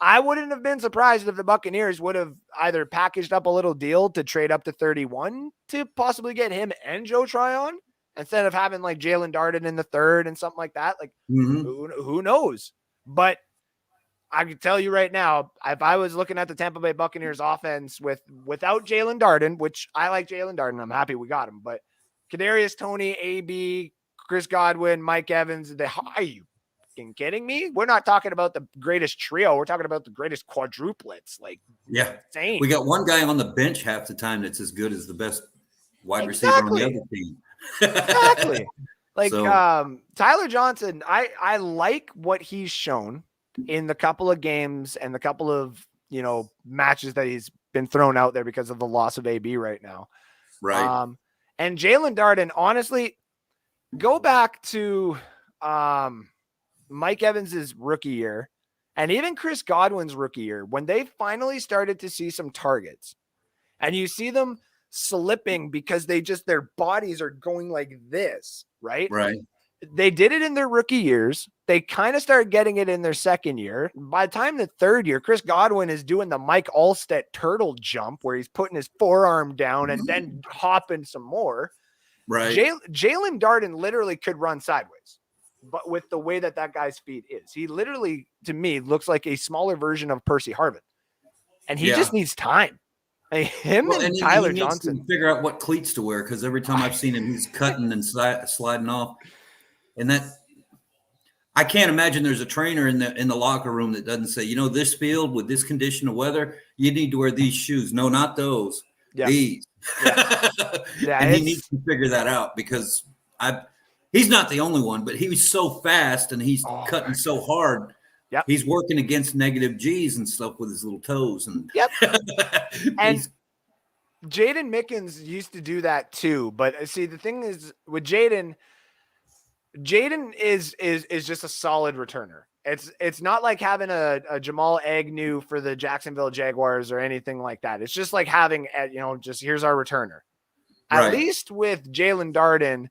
I wouldn't have been surprised if the Buccaneers would have either packaged up a little deal to trade up to 31 to possibly get him and Joe Tryon instead of having like Jalen Darden in the third and something like that. Like who knows? But I can tell you right now, if I was looking at the Tampa Bay Buccaneers offense without Jalen Darden, which I like Jalen Darden, I'm happy we got him, but Kadarius Toney, AB, Chris Godwin, Mike Evans, are you fucking kidding me? We're not talking about the greatest trio. We're talking about the greatest quadruplets. Like, insane. We got one guy on the bench half the time that's as good as the best wide receiver on the other team. Exactly. Like Tyler Johnson, I like what he's shown in the couple of games and the couple of, matches that he's been thrown out there because of the loss of AB right now. Right. And Jalen Darden, honestly, go back to Mike Evans's rookie year and even Chris Godwin's rookie year, when they finally started to see some targets and you see them slipping because their bodies are going like this, right? Right. They did it in their rookie years. They kind of started getting it in their second year. By the time the third year, Chris Godwin is doing the Mike Allstott turtle jump where he's putting his forearm down and then hopping some more. Right. Jalen Darden literally could run sideways, but with the way that guy's feet is, he literally, to me, looks like a smaller version of Percy Harvin, and he just needs time. And Tyler Johnson needs to figure out what cleats to wear, because every time I've seen him, he's cutting and sliding off, and that I can't imagine there's a trainer in the locker room that doesn't say, this field with this condition of weather, you need to wear these shoes. No, not those. These. And he needs to figure that out, because he's not the only one, but he was so fast and he's cutting so hard. Yep. He's working against negative G's and stuff with his little toes. And and Jaden Mickens used to do that too. But see, the thing is with Jaden is just a solid returner. It's not like having a Jamal Agnew for the Jacksonville Jaguars or anything like that. It's just like having, just here's our returner. At least with Jalen Darden,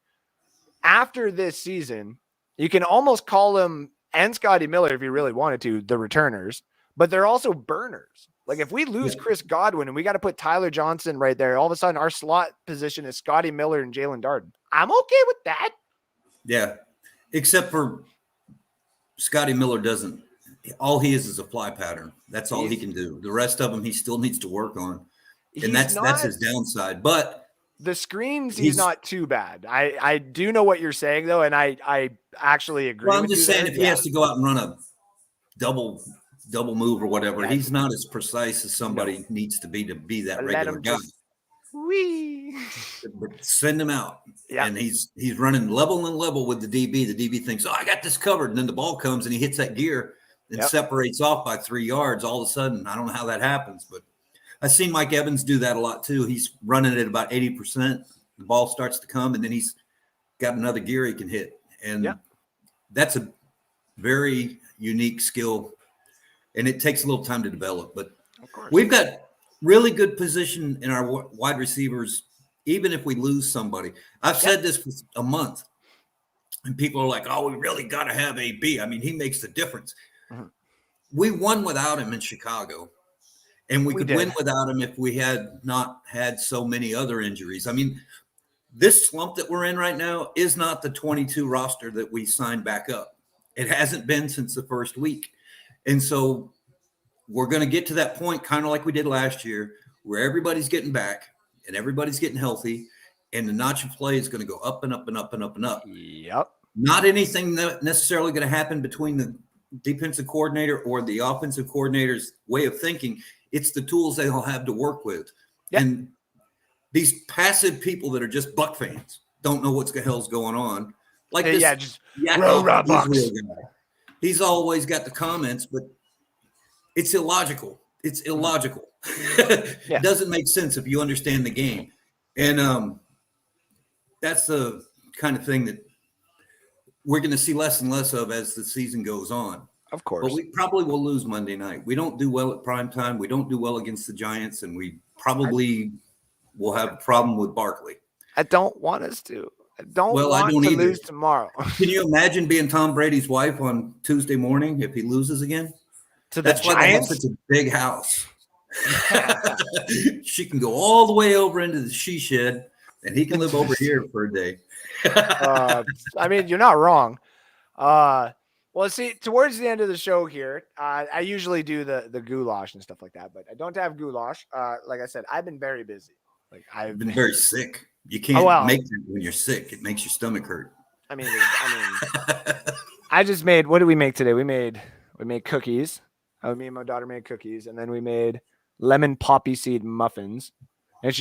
after this season, you can almost call him and Scotty Miller, if you really wanted to, the returners, but they're also burners. Like if we lose Chris Godwin and we got to put Tyler Johnson right there, all of a sudden our slot position is Scotty Miller and Jalen Darden. I'm okay with that. Yeah. Except for Scotty Miller doesn't. All he is a fly pattern. That's all he can do. The rest of them he still needs to work on. And that's his downside. But the screens, he's not too bad. I do know what you're saying, though, and I actually agree. Well, I'm just saying, if he has to go out and run a double move or whatever, he's not as precise as somebody needs to be that regular guy. But send him out, and he's running level with the DB. The DB thinks, I got this covered, and then the ball comes and he hits that gear and separates off by 3 yards. All of a sudden, I don't know how that happens, but I've seen Mike Evans do that a lot too. He's running at about 80%. The ball starts to come, and then he's got another gear he can hit. And that's a very unique skill, and it takes a little time to develop. But we've got really good position in our wide receivers, even if we lose somebody. I've said this for a month, and people are like, we really got to have AB. I mean, he makes the difference. we won without him in Chicago, and we could win without him if we had not had so many other injuries. I mean, this slump that we're in right now is not the 22 roster that we signed back up. It hasn't been since the first week. And so we're going to get to that point, kind of like we did last year, where everybody's getting back and everybody's getting healthy, and the notch of play is going to go up and up and up and up and up. Yep. Not anything necessarily going to happen between the defensive coordinator or the offensive coordinator's way of thinking. It's the tools they'll have to work with. Yep. And these passive people that are just Buck fans don't know what the hell's going on. Like this, just Bucs. He's always got the comments, but it's illogical. It's illogical. It doesn't make sense if you understand the game. And that's the kind of thing that we're going to see less and less of as the season goes on. Of course. But we probably will lose Monday night. We don't do well at prime time. We don't do well against the Giants, and we probably will have a problem with Barkley. I don't want us to. I don't want to lose tomorrow. Can you imagine being Tom Brady's wife on Tuesday morning if he loses again? That's why they have such a big house. She can go all the way over into the she shed, and he can live over here for a day. I mean, you're not wrong. Well, see, towards the end of the show here, I usually do the goulash and stuff like that, but I don't have goulash. Like I said, I've been very busy. Like I've been very sick. You can't make it when you're sick. It makes your stomach hurt. I mean, I just made. What did we make today? We made cookies. Me and my daughter made cookies, and then we made lemon poppy seed muffins. And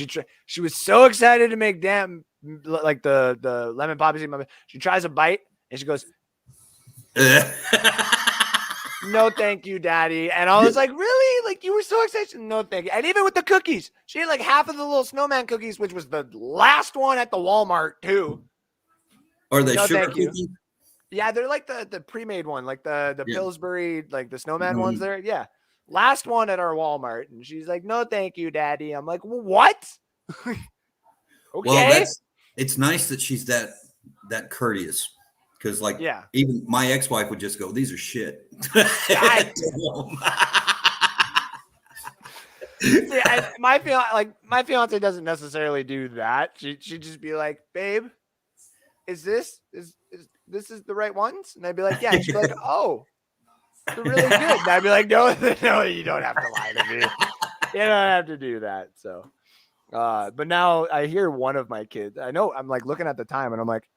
she was so excited to make the lemon poppy seed muffin. She tries a bite and she goes, "No, thank you, Daddy." And I was like, "Really? Like you were so excited?" No, thank you. And even with the cookies, she ate like half of the little snowman cookies, which was the last one at the Walmart too. Are they sugar cookies? Yeah, they're like the pre-made one, like the Pillsbury, like the snowman ones there. Yeah. Last one at our Walmart. And she's like, "No, thank you, Daddy." I'm like, well, what? Okay. Well, it's nice that she's that courteous. Because even my ex-wife would just go, "These are shit." See, my fiance doesn't necessarily do that. She'd just be like, "Babe, is this the right ones?" And I'd be like, "Yeah." And she'd be like, "Oh, they're really good." And I'd be like, no, you don't have to lie to me. You don't have to do that. So, but now I hear one of my kids. I know I'm like looking at the time, and I'm like,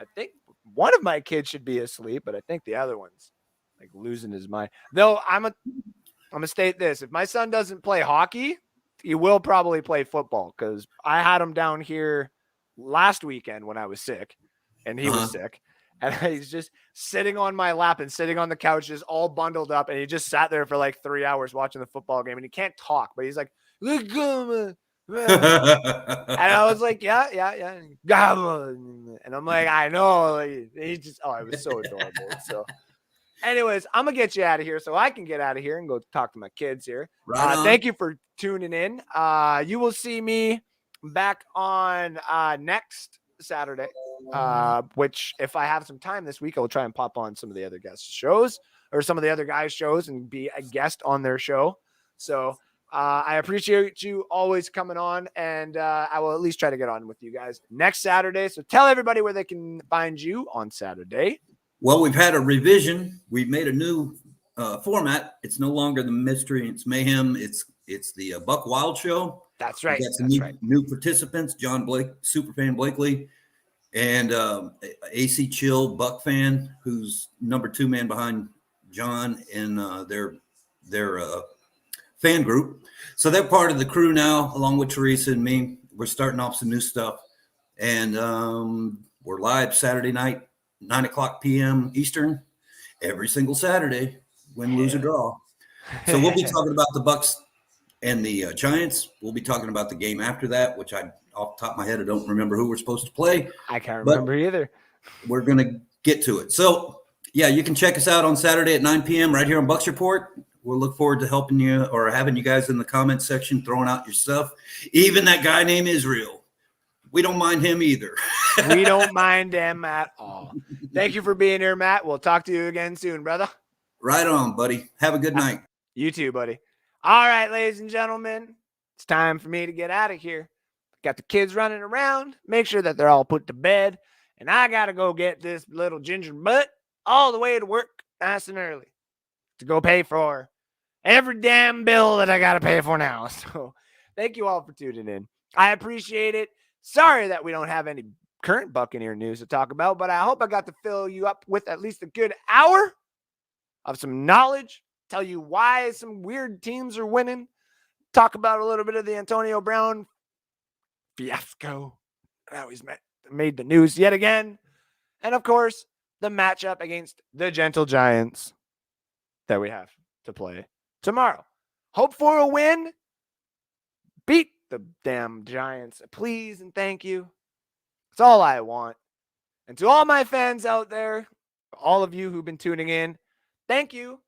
I think one of my kids should be asleep, but I think the other one's like losing his mind. Though I'm gonna state this: if my son doesn't play hockey, he will probably play football, because I had him down here last weekend when I was sick, and he was sick, and he's just sitting on my lap and sitting on the couch, just all bundled up, and he just sat there for like 3 hours watching the football game, and he can't talk, but he's like, "Look, and I was like, yeah. And I'm like, I know. Like, he just, it was so adorable. So anyways, I'm going to get you out of here so I can get out of here and go talk to my kids here. Thank you for tuning in. You will see me back on next Saturday, which if I have some time this week, I will try and pop on some of the other guest shows or some of the other guys' shows and be a guest on their show. So I appreciate you always coming on, and I will at least try to get on with you guys next Saturday. So tell everybody where they can find you on Saturday. Well, we've had a revision. We've made a new format. It's no longer the Mystery, it's Mayhem. It's the Buck Wild Show. That's right. We've got some new participants, John Blake, Superfan Blakely, and AC Chill, Buck fan, who's number 2 man behind John in their fan group. So they're part of the crew now, along with Teresa and me. We're starting off some new stuff, and we're live Saturday night, 9:00 p.m. Eastern, every single Saturday, win, lose, or draw. So we'll be talking about the Bucs and the Giants. We'll be talking about the game after that, which off the top of my head, I don't remember who we're supposed to play. I can't remember either. We're going to get to it. So, yeah, you can check us out on Saturday at 9 p.m. right here on Bucs Report. We'll look forward to helping you or having you guys in the comment section, throwing out your stuff. Even that guy named Israel. We don't mind him either. We don't mind him at all. Thank you for being here, Matt. We'll talk to you again soon, brother. Right on, buddy. Have a good night. You too, buddy. All right, ladies and gentlemen, it's time for me to get out of here. Got the kids running around. Make sure that they're all put to bed. And I got to go get this little ginger butt all the way to work nice and early to go pay for every damn bill that I got to pay for now. So thank you all for tuning in. I appreciate it. Sorry that we don't have any current Buccaneer news to talk about, but I hope I got to fill you up with at least a good hour of some knowledge, tell you why some weird teams are winning, talk about a little bit of the Antonio Brown fiasco. Now he's made the news yet again. And of course, the matchup against the Gentle Giants that we have to play tomorrow. Hope for a win. Beat the damn Giants, please and thank you. That's all I want. And to all my fans out there, all of you who've been tuning in, thank you.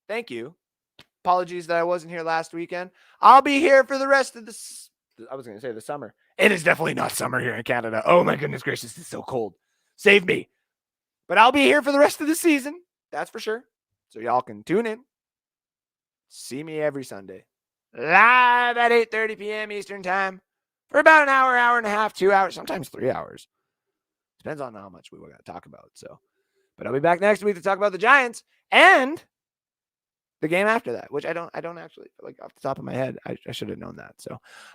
Thank you. Apologies that I wasn't here last weekend. I'll be here for the rest of the summer. It is definitely not summer here in Canada. Oh my goodness gracious, it's so cold. Save me. But I'll be here for the rest of the season. That's for sure. So y'all can tune in. See me every Sunday. Live at 8:30 p.m. Eastern time for about an hour, hour and a half, 2 hours, sometimes 3 hours. Depends on how much we got to talk about. But I'll be back next week to talk about the Giants and the game after that, which I don't actually like off the top of my head. I should have known that.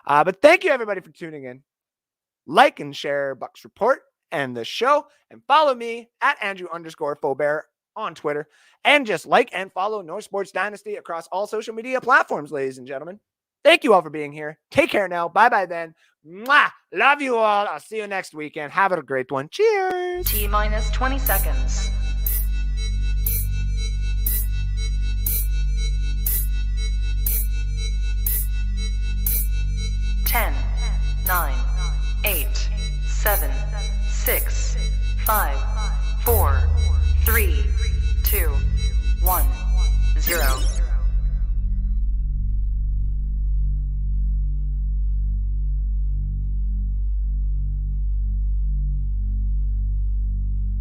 But thank you everybody for tuning in. Like and share Bucs Report and the show, and follow me at Andrew_Faubert on Twitter, and just like and follow North Sports Dynasty across all social media platforms, ladies and gentlemen. Thank you all for being here. Take care now. Bye-bye then. Mwah! Love you all. I'll see you next weekend. Have a great one. Cheers. T-minus 20 seconds. 10, 9, 8, 7, 6, 5, 4, 3,